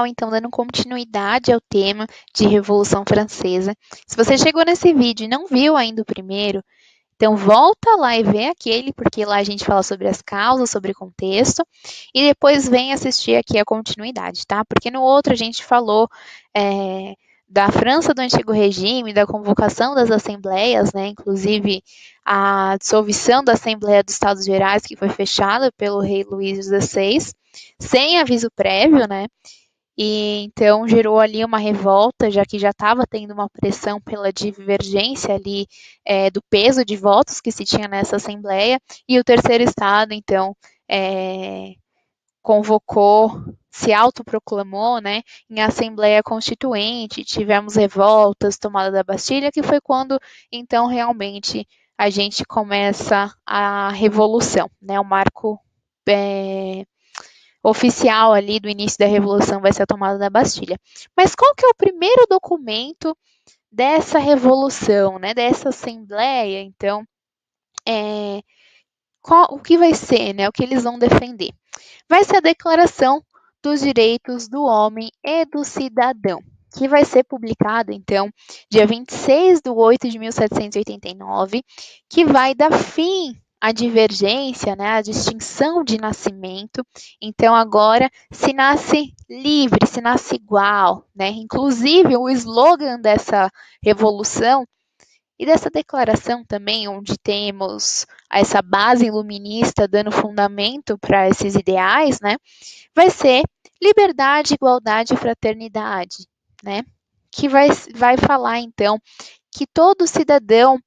Então, dando continuidade ao tema de Revolução Francesa. Se você chegou nesse vídeo e não viu ainda o primeiro, então volta lá e vê aquele, porque lá a gente fala sobre as causas, sobre o contexto, e depois vem assistir aqui a continuidade, tá? Porque no outro a gente falou da França do Antigo Regime, da convocação das assembleias, né? Inclusive a dissolução da Assembleia dos Estados Gerais, que foi fechada pelo rei Luís XVI, sem aviso prévio, né? E então gerou ali uma revolta, já que já estava tendo uma pressão pela divergência ali do peso de votos que se tinha nessa Assembleia. E o terceiro Estado, então, convocou, se autoproclamou, né, em Assembleia Constituinte, tivemos revoltas, tomada da Bastilha, que foi quando, então, realmente a gente começa a Revolução, né, o marco oficial ali do início da Revolução vai ser a tomada da Bastilha. Mas qual que é o primeiro documento dessa revolução, né, dessa assembleia? Então, o que vai ser, né, o que eles vão defender? Vai ser a Declaração dos Direitos do Homem e do Cidadão, que vai ser publicada, então, dia 26 de 8 de 1789, que vai dar fim à divergência, né, à distinção de nascimento. Então, agora se nasce livre, se nasce igual, né? Inclusive, o slogan dessa revolução e dessa declaração também, onde temos essa base iluminista dando fundamento para esses ideais, né? Vai ser liberdade, igualdade e fraternidade, né? Que vai falar, então, que todo cidadão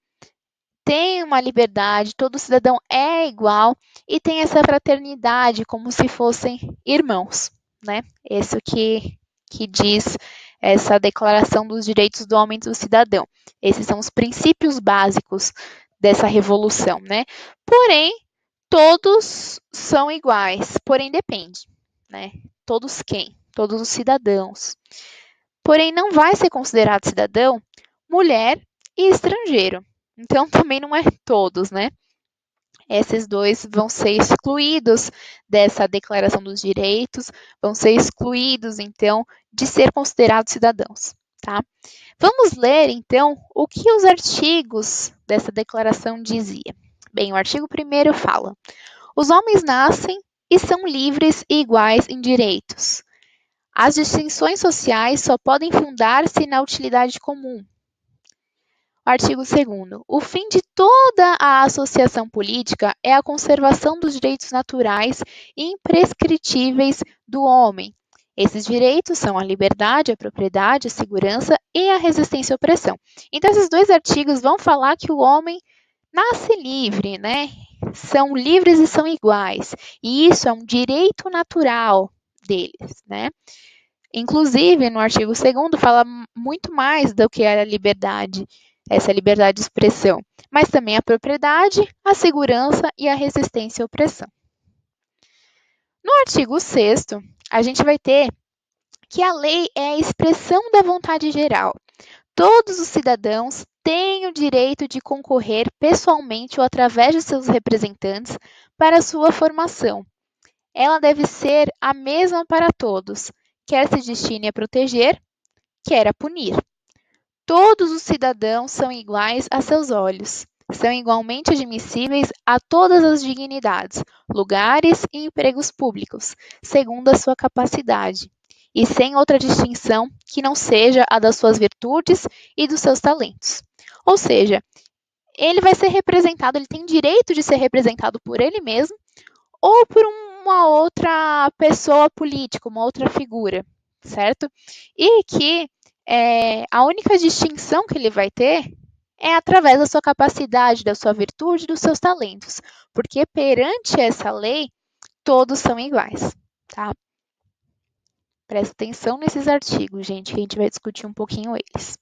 tem uma liberdade, todo cidadão é igual e tem essa fraternidade como se fossem irmãos, né? Isso que diz essa Declaração dos Direitos do Homem e do Cidadão. Esses são os princípios básicos dessa revolução, né? Porém, todos são iguais, porém depende, né? Todos quem? Todos os cidadãos. Porém, não vai ser considerado cidadão mulher e estrangeiro. Então, também não é todos, né? Esses dois vão ser excluídos dessa Declaração dos Direitos, vão ser excluídos, então, de ser considerados cidadãos, tá? Vamos ler, então, o que os artigos dessa declaração dizia. Bem, o artigo 1º fala: os homens nascem e são livres e iguais em direitos. As distinções sociais só podem fundar-se na utilidade comum. Artigo 2º. O fim de toda a associação política é a conservação dos direitos naturais e imprescritíveis do homem. Esses direitos são a liberdade, a propriedade, a segurança e a resistência à opressão. Então, esses dois artigos vão falar que o homem nasce livre, né? São livres e são iguais. E isso é um direito natural deles, né? Inclusive, no artigo 2º, fala muito mais do que a liberdade, essa liberdade de expressão, mas também a propriedade, a segurança e a resistência à opressão. No artigo 6º, a gente vai ter que a lei é a expressão da vontade geral. Todos os cidadãos têm o direito de concorrer pessoalmente ou através de seus representantes para a sua formação. Ela deve ser a mesma para todos, quer se destine a proteger, quer a punir. Todos os cidadãos são iguais a seus olhos, são igualmente admissíveis a todas as dignidades, lugares e empregos públicos, segundo a sua capacidade, e sem outra distinção que não seja a das suas virtudes e dos seus talentos. Ou seja, ele vai ser representado, ele tem direito de ser representado por ele mesmo ou por uma outra pessoa política, uma outra figura, certo? E que a única distinção que ele vai ter é através da sua capacidade, da sua virtude, dos seus talentos, porque perante essa lei, todos são iguais, tá? Presta atenção nesses artigos, gente, que a gente vai discutir um pouquinho eles.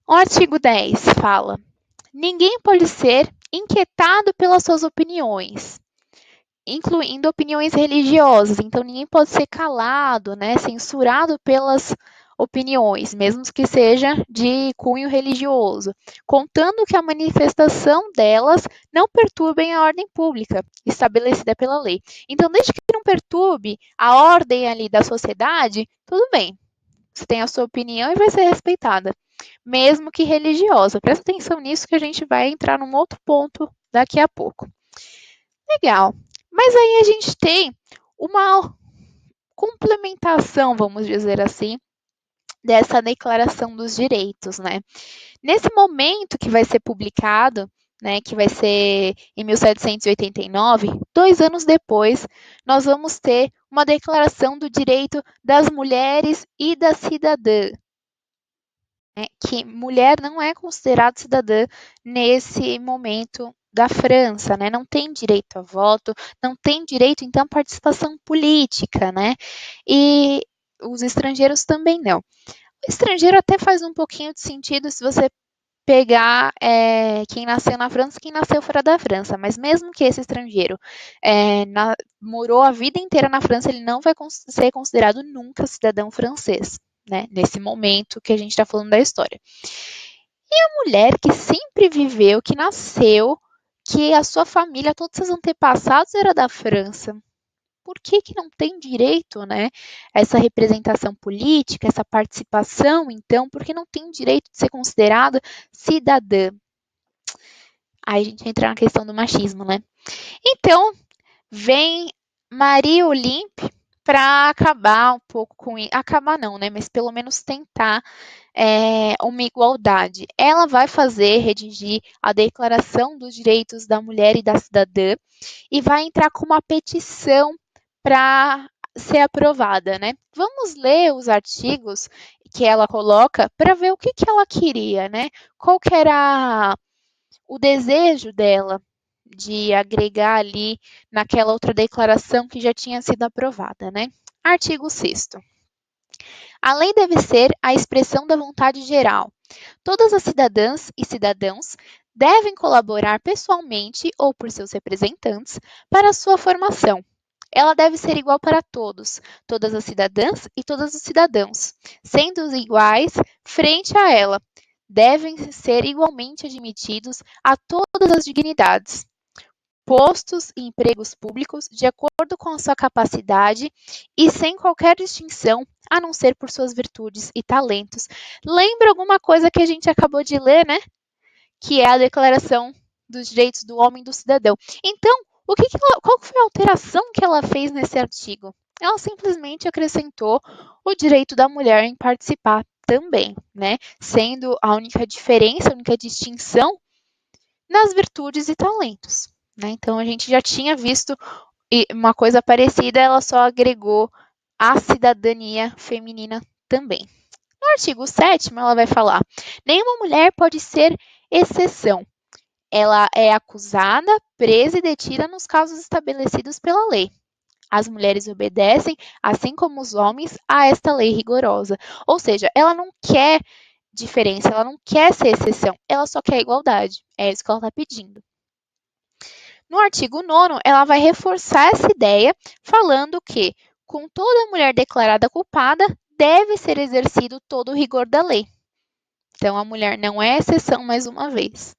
O artigo 10 fala: ninguém pode ser inquietado pelas suas opiniões, incluindo opiniões religiosas. Então, ninguém pode ser calado, né, censurado pelas opiniões, mesmo que seja de cunho religioso, contando que a manifestação delas não perturbem a ordem pública estabelecida pela lei. Então, desde que não perturbe a ordem ali da sociedade, tudo bem. Você tem a sua opinião e vai ser respeitada, mesmo que religiosa. Presta atenção nisso que a gente vai entrar num outro ponto daqui a pouco. Legal. Mas aí a gente tem uma complementação, vamos dizer assim, dessa Declaração dos Direitos, né? Nesse momento que vai ser publicado, né, que vai ser em 1789, 2 anos depois, nós vamos ter uma Declaração do Direito das Mulheres e da Cidadã, né, que mulher não é considerada cidadã nesse momento da França, né? Não tem direito a voto, não tem direito, então, à participação política, né? E os estrangeiros também não. O estrangeiro até faz um pouquinho de sentido se você pegar quem nasceu na França e quem nasceu fora da França, mas mesmo que esse estrangeiro morou a vida inteira na França, ele não vai ser considerado nunca cidadão francês, né? Nesse momento que a gente está falando da história. E a mulher que sempre viveu, que nasceu, que a sua família, todos seus antepassados era da França, por que não tem direito, né, a essa representação política, essa participação, então, por que não tem direito de ser considerada cidadã? Aí a gente entra na questão do machismo, né? Então, vem Maria Olympe para acabar um pouco com isso. Acabar não, né? Mas pelo menos tentar uma igualdade. Ela vai redigir a Declaração dos Direitos da Mulher e da Cidadã e vai entrar com uma petição para ser aprovada, né? Vamos ler os artigos que ela coloca para ver o que ela queria, né? Qual que era o desejo dela de agregar ali naquela outra declaração que já tinha sido aprovada, né? Artigo 6º. A lei deve ser a expressão da vontade geral. Todas as cidadãs e cidadãos devem colaborar pessoalmente ou por seus representantes para a sua formação. Ela deve ser igual para todos, todas as cidadãs e todos os cidadãos, sendo iguais frente a ela. Devem ser igualmente admitidos a todas as dignidades, postos e empregos públicos de acordo com a sua capacidade e sem qualquer distinção, a não ser por suas virtudes e talentos. Lembra alguma coisa que a gente acabou de ler, né? Que é a Declaração dos Direitos do Homem e do Cidadão. Então, qual foi a alteração que ela fez nesse artigo? Ela simplesmente acrescentou o direito da mulher em participar também, né? Sendo a única diferença, a única distinção nas virtudes e talentos, né? Então, a gente já tinha visto uma coisa parecida, ela só agregou a cidadania feminina também. No artigo 7º, ela vai falar: nenhuma mulher pode ser exceção. Ela é acusada, presa e detida nos casos estabelecidos pela lei. As mulheres obedecem, assim como os homens, a esta lei rigorosa. Ou seja, ela não quer diferença, ela não quer ser exceção, ela só quer igualdade. É isso que ela está pedindo. No artigo 9º, ela vai reforçar essa ideia, falando que, com toda mulher declarada culpada, deve ser exercido todo o rigor da lei. Então, a mulher não é exceção mais uma vez.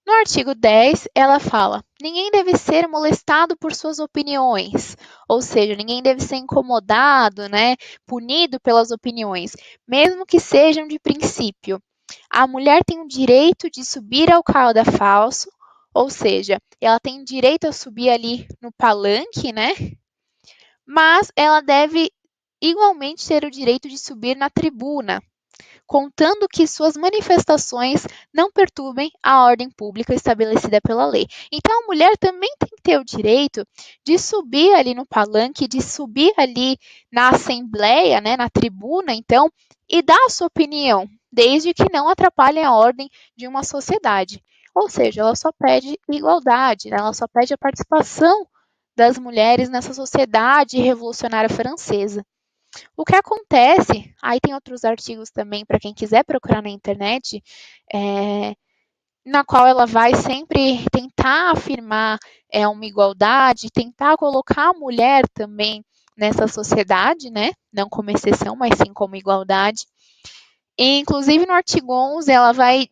No artigo 10, ela fala: ninguém deve ser molestado por suas opiniões, ou seja, ninguém deve ser incomodado, né, punido pelas opiniões, mesmo que sejam de princípio. A mulher tem o direito de subir ao cauda falso, ou seja, ela tem direito a subir ali no palanque, né? Mas ela deve igualmente ter o direito de subir na tribuna, contando que suas manifestações não perturbem a ordem pública estabelecida pela lei. Então, a mulher também tem que ter o direito de subir ali no palanque, de subir ali na assembleia, né, na tribuna, então, e dar a sua opinião, desde que não atrapalhe a ordem de uma sociedade. Ou seja, ela só pede igualdade, né? Ela só pede a participação das mulheres nessa sociedade revolucionária francesa. O que acontece, aí tem outros artigos também para quem quiser procurar na internet, na qual ela vai sempre tentar afirmar uma igualdade, tentar colocar a mulher também nessa sociedade, né? Não como exceção, mas sim como igualdade. E, inclusive, no artigo 11, ela vai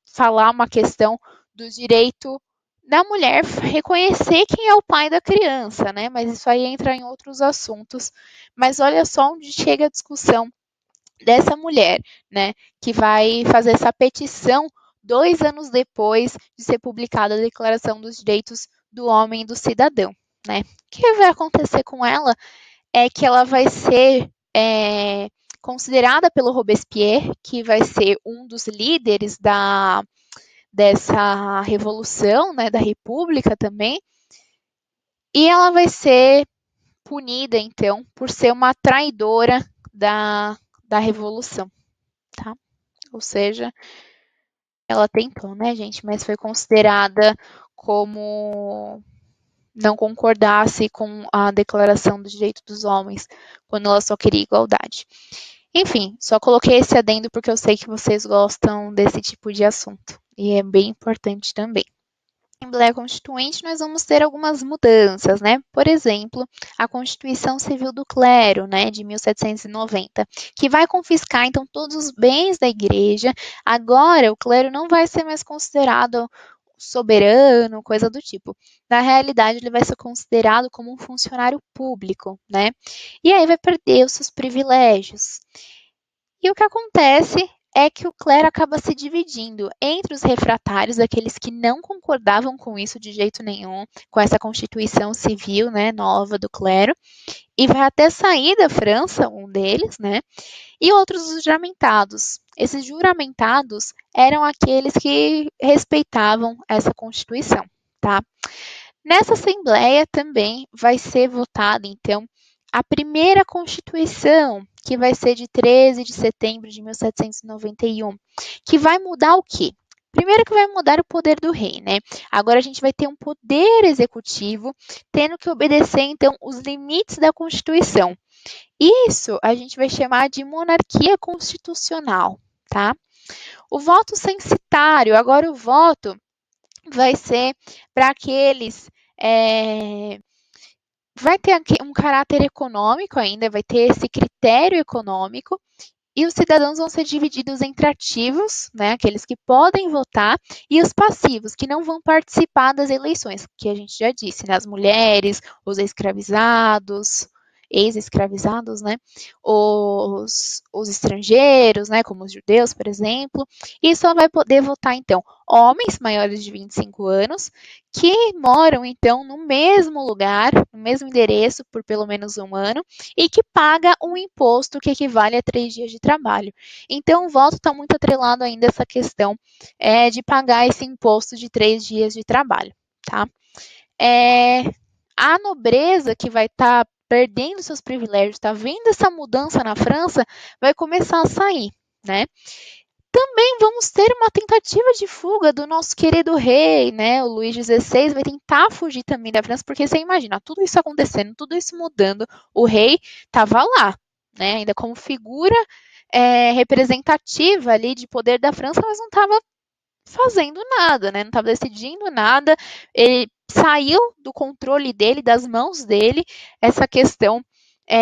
falar uma questão do direito da mulher reconhecer quem é o pai da criança, né? Mas isso aí entra em outros assuntos. Mas olha só onde chega a discussão dessa mulher, né? Que vai fazer essa petição 2 anos depois de ser publicada a Declaração dos Direitos do Homem e do Cidadão, né? O que vai acontecer com ela é que ela vai ser considerada pelo Robespierre, que vai ser um dos líderes dessa revolução, né, da República também, e ela vai ser punida, então, por ser uma traidora da revolução, tá? Ou seja, ela tentou, né, gente, mas foi considerada como não concordasse com a Declaração dos Direitos dos Homens, quando ela só queria igualdade. Enfim, só coloquei esse adendo porque eu sei que vocês gostam desse tipo de assunto, e é bem importante também. Na Assembleia Constituinte, nós vamos ter algumas mudanças, né? Por exemplo, a Constituição Civil do Clero, né, de 1790, que vai confiscar, então, todos os bens da igreja. Agora, o clero não vai ser mais considerado soberano, coisa do tipo. Na realidade, ele vai ser considerado como um funcionário público, né? E aí vai perder os seus privilégios. E o que acontece é que o clero acaba se dividindo entre os refratários, aqueles que não concordavam com isso de jeito nenhum, com essa constituição civil, né, nova do clero, e vai até sair da França, um deles, né, e outros os juramentados. Esses juramentados eram aqueles que respeitavam essa constituição, tá? Nessa assembleia também vai ser votada, então, a primeira Constituição, que vai ser de 13 de setembro de 1791, que vai mudar o quê? Primeiro que vai mudar o poder do rei, né? Agora a gente vai ter um poder executivo, tendo que obedecer, então, os limites da Constituição. Isso a gente vai chamar de monarquia constitucional, tá? O voto censitário, agora o voto vai ser para aqueles vai ter um caráter econômico ainda, vai ter esse critério econômico, e os cidadãos vão ser divididos entre ativos, né, aqueles que podem votar, e os passivos, que não vão participar das eleições, que a gente já disse, né, as mulheres, os escravizados, ex-escravizados, né, os estrangeiros, né, como os judeus, por exemplo, e só vai poder votar, então, homens maiores de 25 anos, que moram, então, no mesmo lugar, no mesmo endereço, por pelo menos um ano, e que paga um imposto que equivale a 3 dias de trabalho. Então, o voto está muito atrelado ainda a essa questão de pagar esse imposto de 3 dias de trabalho, tá? A nobreza que vai estar perdendo seus privilégios, está vendo essa mudança na França, vai começar a sair, né? Também vamos ter uma tentativa de fuga do nosso querido rei, né? O Luís XVI vai tentar fugir também da França, porque você imagina, tudo isso acontecendo, tudo isso mudando, o rei estava lá, né? Ainda como figura representativa ali de poder da França, mas não estava fazendo nada, né? Não estava decidindo nada. Ele saiu do controle dele, das mãos dele, essa questão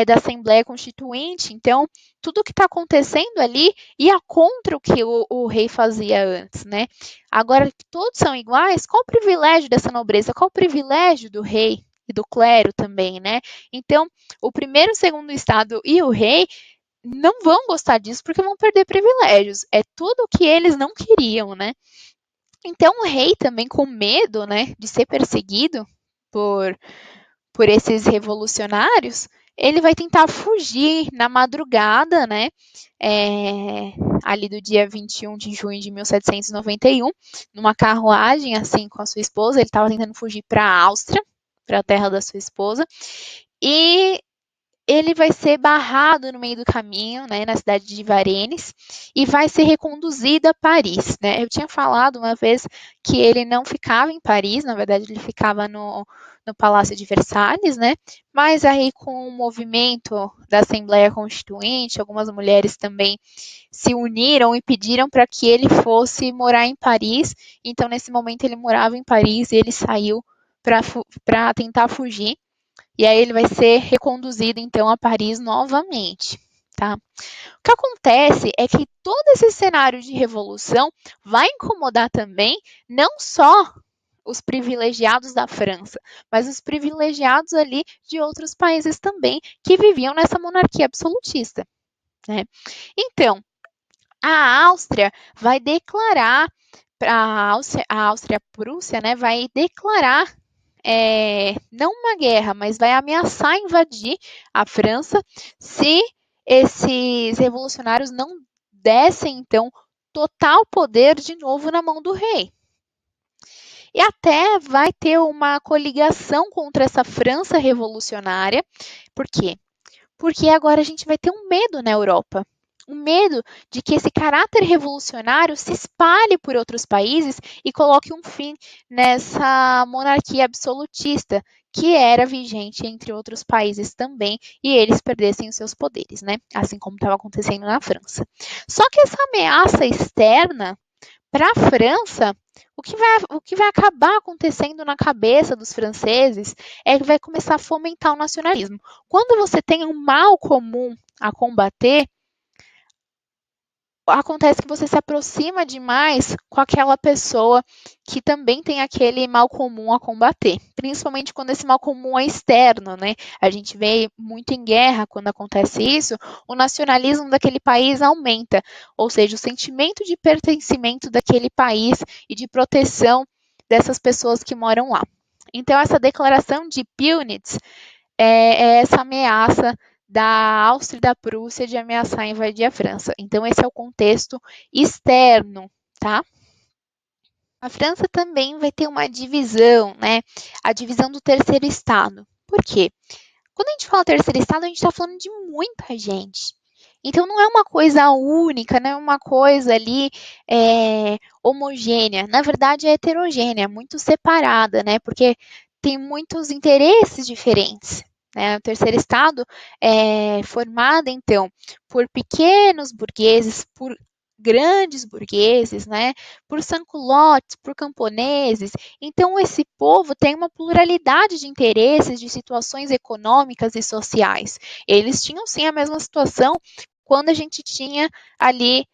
da Assembleia Constituinte. Então, tudo que está acontecendo ali ia contra o que o rei fazia antes, né? Agora que todos são iguais, qual o privilégio dessa nobreza? Qual o privilégio do rei e do clero também, né? Então, o primeiro, segundo estado e o rei não vão gostar disso porque vão perder privilégios. É tudo o que eles não queriam, né? Então, o rei também, com medo, né, de ser perseguido por esses revolucionários, ele vai tentar fugir na madrugada, né, ali do dia 21 de junho de 1791, numa carruagem, assim, com a sua esposa. Ele estava tentando fugir para a Áustria, para a terra da sua esposa, e ele vai ser barrado no meio do caminho, né, na cidade de Varennes, e vai ser reconduzido a Paris, né? Eu tinha falado uma vez que ele não ficava em Paris, na verdade ele ficava no Palácio de Versalhes, né? Mas aí com o movimento da Assembleia Constituinte, algumas mulheres também se uniram e pediram para que ele fosse morar em Paris. Então, nesse momento ele morava em Paris e ele saiu para tentar fugir. E aí ele vai ser reconduzido, então, a Paris novamente, tá? O que acontece é que todo esse cenário de revolução vai incomodar também não só os privilegiados da França, mas os privilegiados ali de outros países também que viviam nessa monarquia absolutista, né? Então, a Áustria vai declarar, a Áustria-Prússia, né, vai declarar não uma guerra, mas vai ameaçar invadir a França se esses revolucionários não dessem, então, total poder de novo na mão do rei. E até vai ter uma coligação contra essa França revolucionária. Por quê? Porque agora a gente vai ter um medo na Europa. Um medo de que esse caráter revolucionário se espalhe por outros países e coloque um fim nessa monarquia absolutista que era vigente entre outros países também e eles perdessem os seus poderes, né? Assim como estava acontecendo na França. Só que essa ameaça externa para a França, o que vai acabar acontecendo na cabeça dos franceses é que vai começar a fomentar o nacionalismo. Quando você tem um mal comum a combater, acontece que você se aproxima demais com aquela pessoa que também tem aquele mal comum a combater, principalmente quando esse mal comum é externo, né? A gente vê muito em guerra quando acontece isso, o nacionalismo daquele país aumenta, ou seja, o sentimento de pertencimento daquele país e de proteção dessas pessoas que moram lá. Então, essa declaração de Pillnitz é essa ameaça da Áustria e da Prússia de ameaçar invadir a França. Então, esse é o contexto externo, tá? A França também vai ter uma divisão, né? A divisão do terceiro estado. Por quê? Quando a gente fala terceiro estado, a gente está falando de muita gente. Então, não é uma coisa única, não é uma coisa ali homogênea. Na verdade, é heterogênea, muito separada, né? Porque tem muitos interesses diferentes. Né? O terceiro estado é formado, então, por pequenos burgueses, por grandes burgueses, né? Por sans-culottes, por camponeses. Então, esse povo tem uma pluralidade de interesses, de situações econômicas e sociais. Eles tinham, sim, a mesma situação quando a gente tinha ali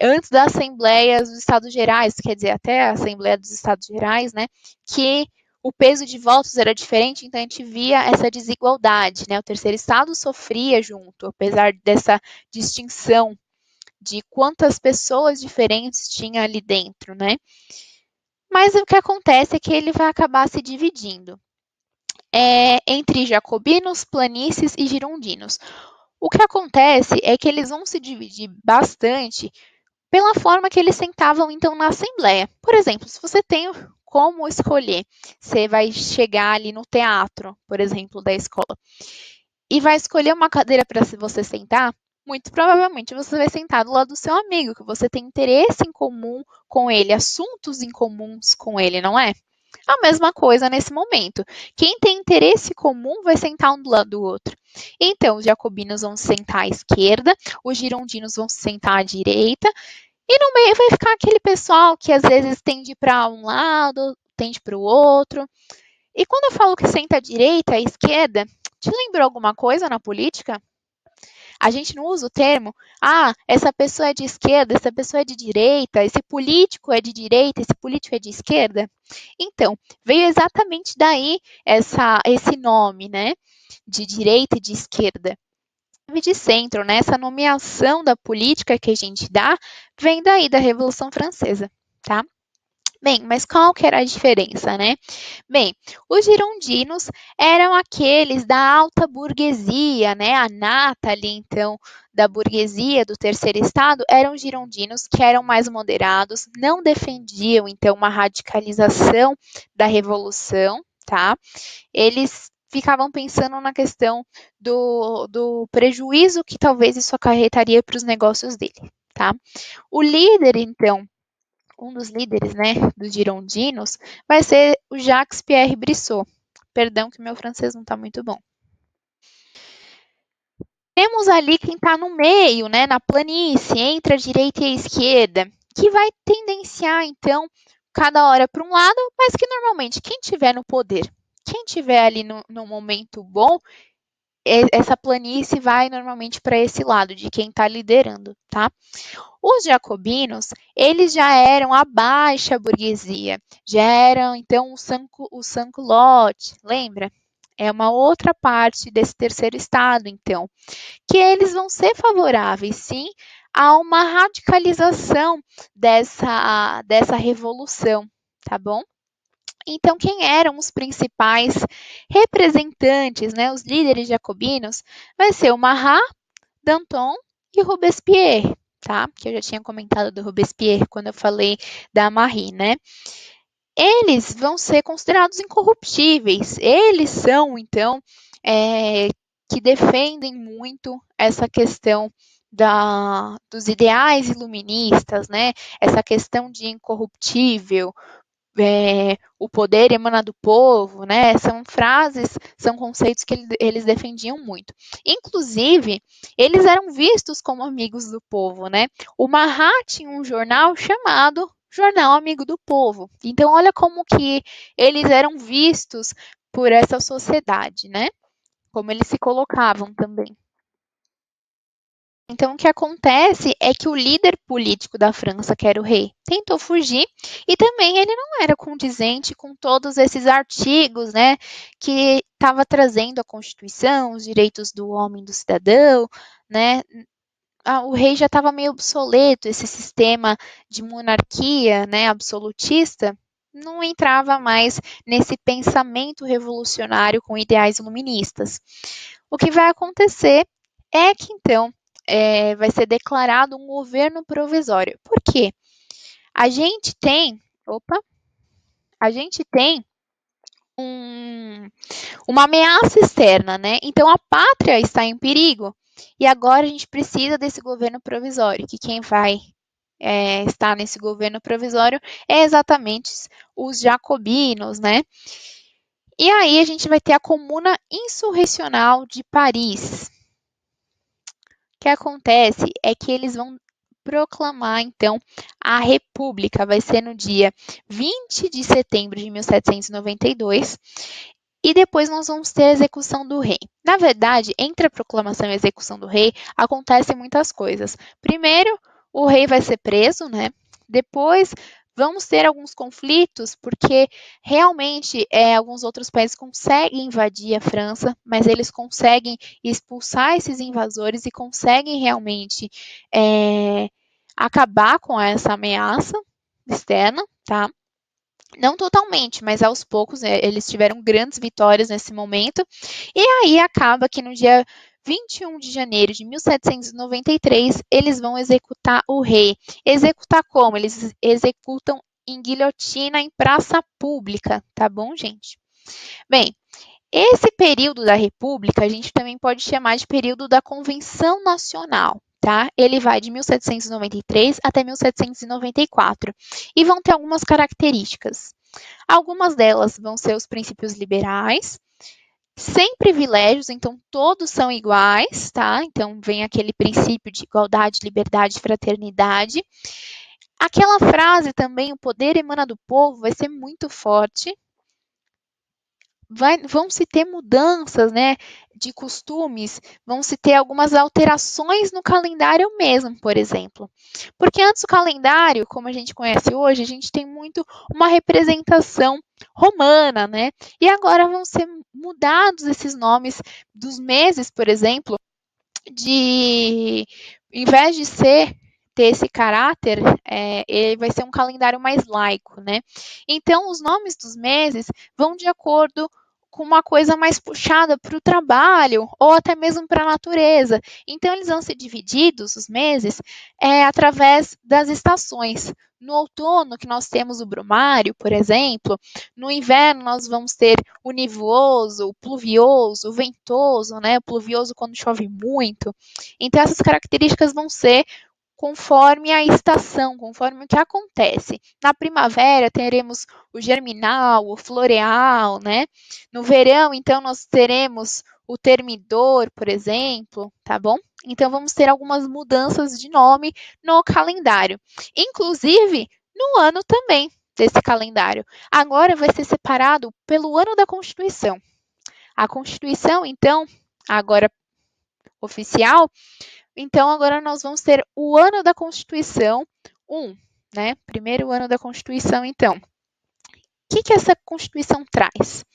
antes da Assembleia dos Estados Gerais, quer dizer, até a Assembleia dos Estados Gerais, né, que o peso de votos era diferente, então a gente via essa desigualdade, né, o terceiro estado sofria junto, apesar dessa distinção de quantas pessoas diferentes tinha ali dentro, né, mas o que acontece é que ele vai acabar se dividindo entre jacobinos, planícies e girondinos. O que acontece é que eles vão se dividir bastante pela forma que eles sentavam então na Assembleia. Por exemplo, se você tem como escolher, você vai chegar ali no teatro, por exemplo, da escola, e vai escolher uma cadeira para você sentar, muito provavelmente você vai sentar do lado do seu amigo, que você tem interesse em comum com ele, assuntos em comuns com ele, não é? A mesma coisa nesse momento. Quem tem interesse comum vai sentar um do lado do outro. Então, os jacobinos vão sentar à esquerda, os girondinos vão sentar à direita, e no meio vai ficar aquele pessoal que às vezes tende para um lado, tende para o outro. E quando eu falo que senta à direita, à esquerda, te lembrou alguma coisa na política? A gente não usa o termo, essa pessoa é de esquerda, essa pessoa é de direita, esse político é de direita, esse político é de esquerda. Então, veio exatamente daí esse nome, né? De direita e de esquerda. De centro, né? Essa nomeação da política que a gente dá vem daí da Revolução Francesa, tá? Bem, mas qual que era a diferença, né? Bem, os girondinos eram aqueles da alta burguesia, né? A nata ali, então, da burguesia do terceiro estado eram girondinos que eram mais moderados, não defendiam, então, uma radicalização da revolução, tá? Eles ficavam pensando na questão do prejuízo que talvez isso acarretaria para os negócios dele, tá? O líder, então, um dos líderes, né, dos girondinos, vai ser o Jacques Pierre Brissot. Perdão que meu francês não está muito bom. Temos ali quem está no meio, né, na planície, entre a direita e a esquerda, que vai tendenciar, então, cada hora para um lado, mas que normalmente quem tiver no poder, quem tiver ali no momento bom, essa planície vai normalmente para esse lado, de quem está liderando, tá? Os jacobinos, eles já eram a baixa burguesia, já eram, então, o sans-culotte, lembra? É uma outra parte desse terceiro estado, então, que eles vão ser favoráveis, sim, a uma radicalização dessa revolução, tá bom? Então, quem eram os principais representantes, né, os líderes jacobinos, vai ser o Marat, Danton e Robespierre, tá? Que eu já tinha comentado do Robespierre quando eu falei da Marie, né? Eles vão ser considerados incorruptíveis. Eles são, então, que defendem muito essa questão dos ideais iluministas, né? Essa questão de incorruptível, o poder emana do povo, né? São frases, são conceitos que eles defendiam muito. Inclusive, eles eram vistos como amigos do povo, né? O Marat tinha um jornal chamado Jornal Amigo do Povo. Então, olha como que eles eram vistos por essa sociedade, né? Como eles se colocavam também. Então, o que acontece é que o líder político da França, que era o rei, tentou fugir e também ele não era condizente com todos esses artigos, né, que estava trazendo a Constituição, os direitos do homem, do cidadão, né. O rei já estava meio obsoleto, esse sistema de monarquia, né, absolutista, não entrava mais nesse pensamento revolucionário com ideais iluministas. O que vai acontecer é que, então, vai ser declarado um governo provisório. Por quê? A gente tem uma ameaça externa, né? Então a pátria está em perigo e agora a gente precisa desse governo provisório, que quem vai estar nesse governo provisório é exatamente os jacobinos, né? E aí a gente vai ter a Comuna Insurrecional de Paris. O que acontece é que eles vão proclamar, então, a República. Vai ser no dia 20 de setembro de 1792. E depois nós vamos ter a execução do rei. Na verdade, entre a proclamação e a execução do rei, acontecem muitas coisas. Primeiro, o rei vai ser preso, né? Depois, vamos ter alguns conflitos, porque realmente alguns outros países conseguem invadir a França, mas eles conseguem expulsar esses invasores e conseguem realmente acabar com essa ameaça externa, tá? Não totalmente, mas aos poucos eles tiveram grandes vitórias nesse momento. E aí acaba que no dia 21 de janeiro de 1793 eles vão executar o rei. Executar como? Eles executam em guilhotina em praça pública, tá bom, gente? Bem, esse período da República a gente também pode chamar de período da Convenção Nacional. Tá? Ele vai de 1793 até 1794 e vão ter algumas características. Algumas delas vão ser os princípios liberais, sem privilégios, então todos são iguais, tá? Então vem aquele princípio de igualdade, liberdade, fraternidade. Aquela frase também, o poder emana do povo, vai ser muito forte. Vão se ter mudanças, né, de costumes, vão se ter algumas alterações no calendário mesmo, por exemplo. Porque antes o calendário, como a gente conhece hoje, a gente tem muito uma representação romana, né? E agora vão ser mudados esses nomes dos meses, por exemplo, em vez de ter esse caráter, ele vai ser um calendário mais laico, né? Então, os nomes dos meses vão de acordo com uma coisa mais puxada para o trabalho ou até mesmo para a natureza. Então, eles vão ser divididos, os meses, através das estações. No outono, que nós temos o brumário, por exemplo, no inverno nós vamos ter o nevoso, o pluvioso, o ventoso, né? O pluvioso quando chove muito. Então, essas características vão ser conforme a estação, conforme o que acontece. Na primavera teremos o germinal, o floreal, né? No verão, então, nós teremos o termidor, por exemplo, tá bom? Então, vamos ter algumas mudanças de nome no calendário. Inclusive, no ano também, desse calendário. Agora vai ser separado pelo ano da Constituição. A Constituição, então, agora oficial, então agora nós vamos ter o ano da Constituição 1, né? Primeiro ano da Constituição, então. O que essa Constituição traz?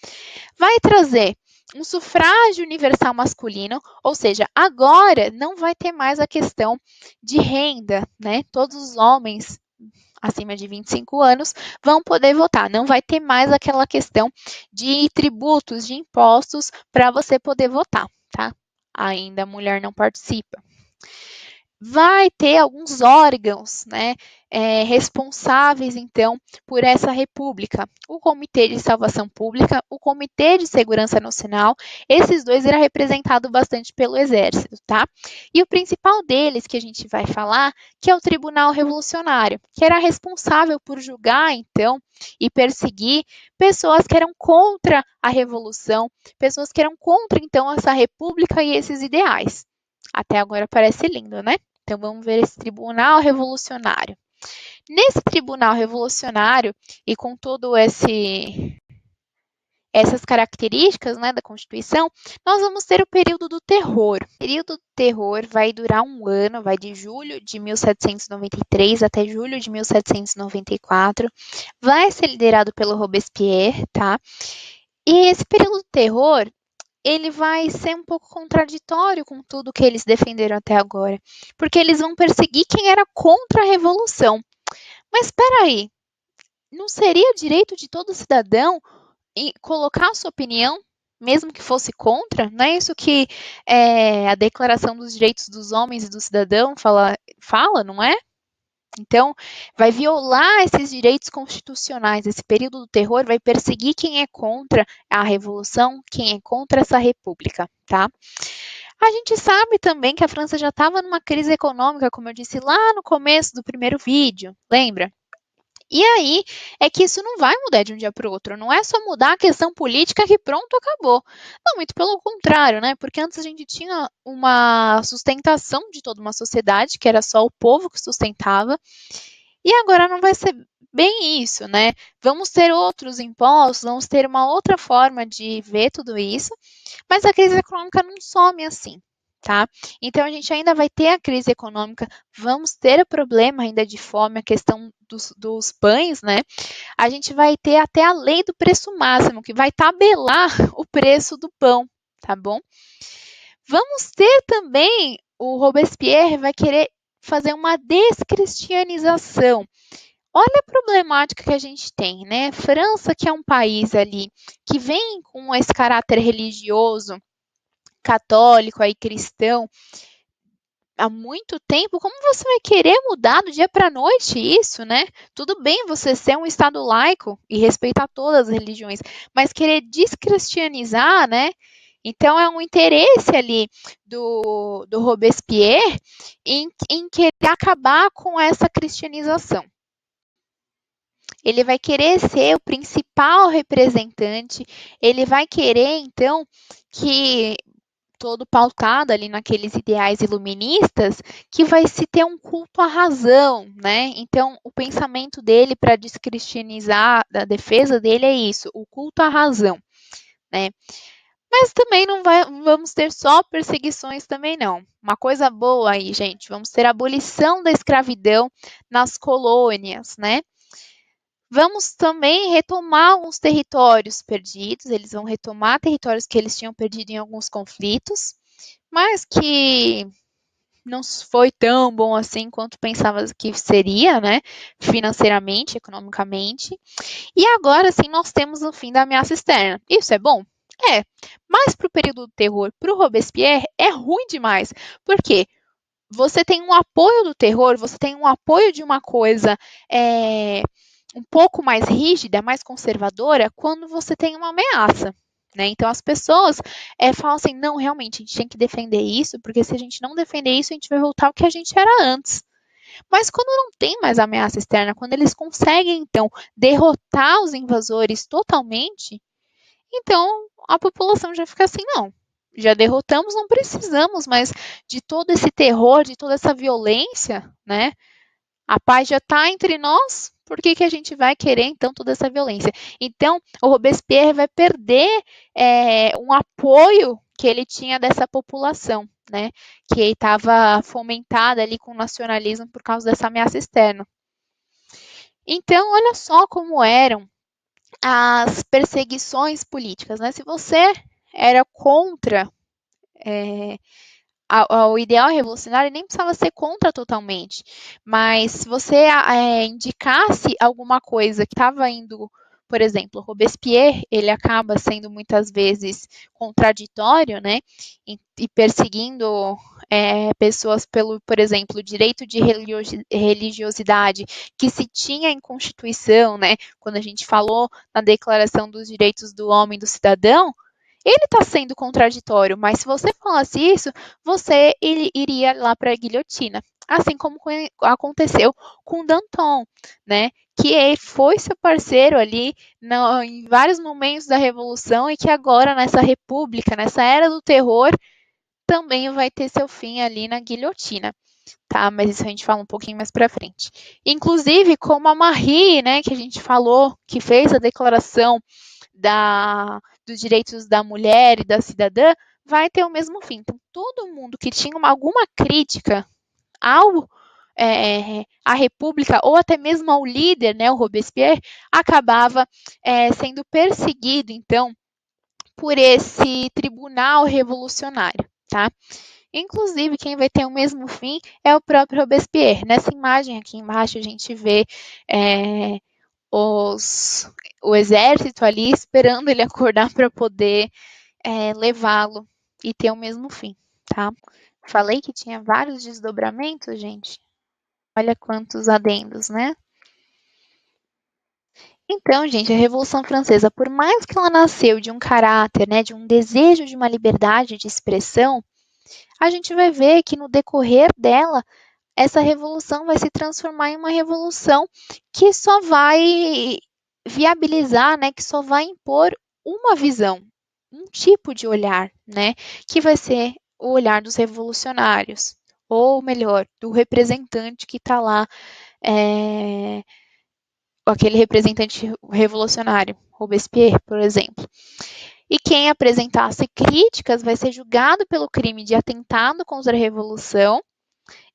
Vai trazer um sufrágio universal masculino, ou seja, agora não vai ter mais a questão de renda, né? Todos os homens acima de 25 anos vão poder votar. Não vai ter mais aquela questão de tributos, de impostos para você poder votar, tá? Ainda a mulher não participa. Vai ter alguns órgãos, né, responsáveis, então, por essa república. O Comitê de Salvação Pública, o Comitê de Segurança Nacional, esses dois irá representado bastante pelo Exército, tá? E o principal deles, que a gente vai falar, que é o Tribunal Revolucionário, que era responsável por julgar, então, e perseguir pessoas que eram contra a Revolução, pessoas que eram contra, então, essa república e esses ideais. Até agora parece lindo, né? Então, vamos ver esse Tribunal Revolucionário. Nesse Tribunal Revolucionário, e com todo essas características, né, da Constituição, nós vamos ter o período do terror. O período do terror vai durar um ano, vai de julho de 1793 até julho de 1794. Vai ser liderado pelo Robespierre, tá? E esse período do terror, ele vai ser um pouco contraditório com tudo que eles defenderam até agora, porque eles vão perseguir quem era contra a Revolução. Mas espera aí, não seria direito de todo cidadão colocar a sua opinião, mesmo que fosse contra? Não é isso que a Declaração dos Direitos dos Homens e do Cidadão fala, não é? Então, vai violar esses direitos constitucionais. Esse período do terror vai perseguir quem é contra a Revolução, quem é contra essa república, tá? A gente sabe também que a França já estava numa crise econômica, como eu disse lá no começo do primeiro vídeo, lembra? E aí é que isso não vai mudar de um dia para o outro, não é só mudar a questão política que pronto, acabou. Não, muito pelo contrário, né? Porque antes a gente tinha uma sustentação de toda uma sociedade, que era só o povo que sustentava, e agora não vai ser bem isso, né? Vamos ter outros impostos, vamos ter uma outra forma de ver tudo isso, mas a crise econômica não some assim. Tá? Então, a gente ainda vai ter a crise econômica, vamos ter o problema ainda de fome, a questão dos pães, né? A gente vai ter até a lei do preço máximo, que vai tabelar o preço do pão, tá bom? Vamos ter também, o Robespierre vai querer fazer uma descristianização. Olha a problemática que a gente tem, né? França, que é um país ali que vem com esse caráter religioso, católico aí cristão há muito tempo, como você vai querer mudar do dia para a noite isso, né? Tudo bem você ser um estado laico e respeitar todas as religiões, mas querer descristianizar, né? Então é um interesse ali do Robespierre em querer acabar com essa cristianização. Ele vai querer ser o principal representante, ele vai querer então que todo pautado ali naqueles ideais iluministas, que vai se ter um culto à razão, né? Então, o pensamento dele para descristianizar, a defesa dele é isso, o culto à razão, né? Mas também não vamos ter só perseguições também não. Uma coisa boa aí, gente, vamos ter a abolição da escravidão nas colônias, né? Vamos também retomar alguns territórios perdidos, eles vão retomar territórios que eles tinham perdido em alguns conflitos, mas que não foi tão bom assim quanto pensava que seria, né, financeiramente, economicamente. E agora sim nós temos o fim da ameaça externa. Isso é bom? É, mas para o período do terror, para o Robespierre, é ruim demais. Por quê? Você tem um apoio do terror, você tem um apoio de uma coisa um pouco mais rígida, mais conservadora, quando você tem uma ameaça. Né? Então, as pessoas falam assim, não, realmente, a gente tem que defender isso, porque se a gente não defender isso, a gente vai voltar ao que a gente era antes. Mas quando não tem mais ameaça externa, quando eles conseguem, então, derrotar os invasores totalmente, então a população já fica assim, não, já derrotamos, não precisamos mais de todo esse terror, de toda essa violência, né? A paz já está entre nós, por que a gente vai querer, então, toda essa violência? Então, o Robespierre vai perder um apoio que ele tinha dessa população, né? Que estava fomentada ali com o nacionalismo por causa dessa ameaça externa. Então, olha só como eram as perseguições políticas, né? Se você era contra o ideal revolucionário, nem precisava ser contra totalmente, mas se você indicasse alguma coisa que estava indo, por exemplo, Robespierre, ele acaba sendo muitas vezes contraditório, né, e perseguindo pessoas pelo, por exemplo, direito de religiosidade que se tinha em Constituição, né, quando a gente falou na Declaração dos Direitos do Homem e do Cidadão, ele está sendo contraditório, mas se você falasse isso, você iria lá para a guilhotina. Assim como aconteceu com Danton, né? Que foi seu parceiro ali em vários momentos da Revolução e que agora, nessa república, nessa era do terror, também vai ter seu fim ali na guilhotina. Tá, mas isso a gente fala um pouquinho mais para frente. Inclusive, como a Marie, né, que a gente falou, que fez a declaração dos direitos da mulher e da cidadã, vai ter o mesmo fim. Então, todo mundo que tinha alguma crítica à República, ou até mesmo ao líder, né, o Robespierre, acabava sendo perseguido, então, por esse tribunal revolucionário, tá? Inclusive, quem vai ter o mesmo fim é o próprio Robespierre. Nessa imagem aqui embaixo, a gente vê o exército ali esperando ele acordar para poder levá-lo e ter o mesmo fim, tá? Falei que tinha vários desdobramentos, gente. Olha quantos adendos, né? Então, gente, a Revolução Francesa, por mais que ela nasceu de um caráter, né, de um desejo de uma liberdade de expressão, a gente vai ver que no decorrer dela, essa revolução vai se transformar em uma revolução que só vai viabilizar, né, que só vai impor uma visão, um tipo de olhar, né, que vai ser o olhar dos revolucionários, ou melhor, do representante que está lá, aquele representante revolucionário, Robespierre, por exemplo. E quem apresentasse críticas vai ser julgado pelo crime de atentado contra a revolução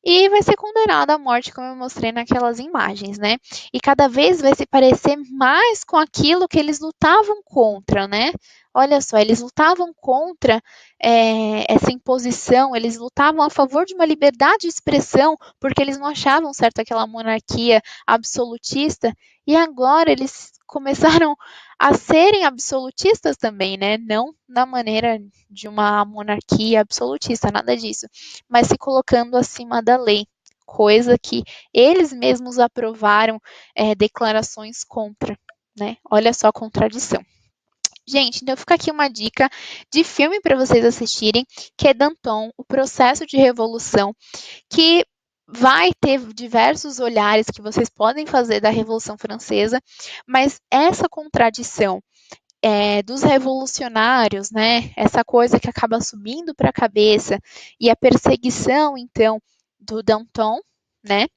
e vai ser condenado à morte, como eu mostrei naquelas imagens, né? E cada vez vai se parecer mais com aquilo que eles lutavam contra, né? Olha só, eles lutavam contra essa imposição, eles lutavam a favor de uma liberdade de expressão, porque eles não achavam certo aquela monarquia absolutista, e agora eles começaram a serem absolutistas também, né? Não na maneira de uma monarquia absolutista, nada disso, mas se colocando acima da lei, coisa que eles mesmos aprovaram declarações contra, né? Olha só a contradição. Gente, então fica aqui uma dica de filme para vocês assistirem, que é Danton, O Processo de Revolução, que vai ter diversos olhares que vocês podem fazer da Revolução Francesa, mas essa contradição dos revolucionários, né? Essa coisa que acaba subindo para a cabeça e a perseguição, então, do Danton, né?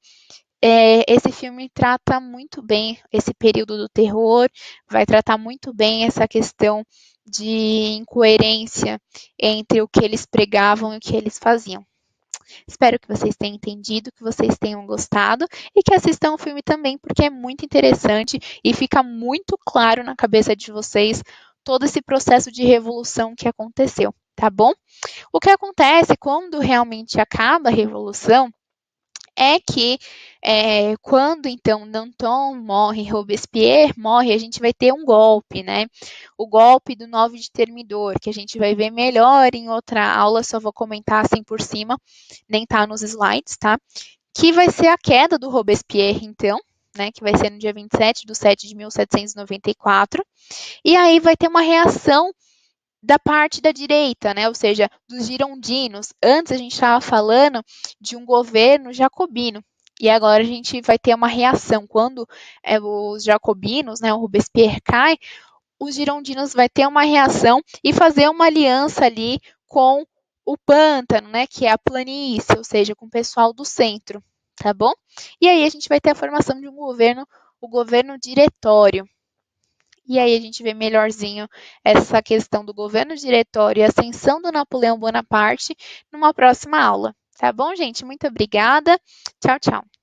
Esse filme trata muito bem esse período do terror, vai tratar muito bem essa questão de incoerência entre o que eles pregavam e o que eles faziam. Espero que vocês tenham entendido, que vocês tenham gostado e que assistam o filme também, porque é muito interessante e fica muito claro na cabeça de vocês todo esse processo de revolução que aconteceu, tá bom? O que acontece quando realmente acaba a revolução é que quando então Danton morre, Robespierre morre, a gente vai ter um golpe, né? O golpe do 9 de Termidor, que a gente vai ver melhor em outra aula, só vou comentar assim por cima, nem tá nos slides, tá? Que vai ser a queda do Robespierre, então, né? Que vai ser no dia 27/7 de 1794. E aí vai ter uma reação da parte da direita, né? Ou seja, dos girondinos. Antes a gente estava falando de um governo jacobino. E agora a gente vai ter uma reação. Quando os jacobinos, né, o Robespierre cai, os girondinos vai ter uma reação e fazer uma aliança ali com o pântano, né, que é a planície, ou seja, com o pessoal do centro, tá bom? E aí a gente vai ter a formação de um governo o governo diretório. E aí a gente vê melhorzinho essa questão do governo diretório e ascensão do Napoleão Bonaparte numa próxima aula. Tá bom, gente? Muito obrigada. Tchau, tchau.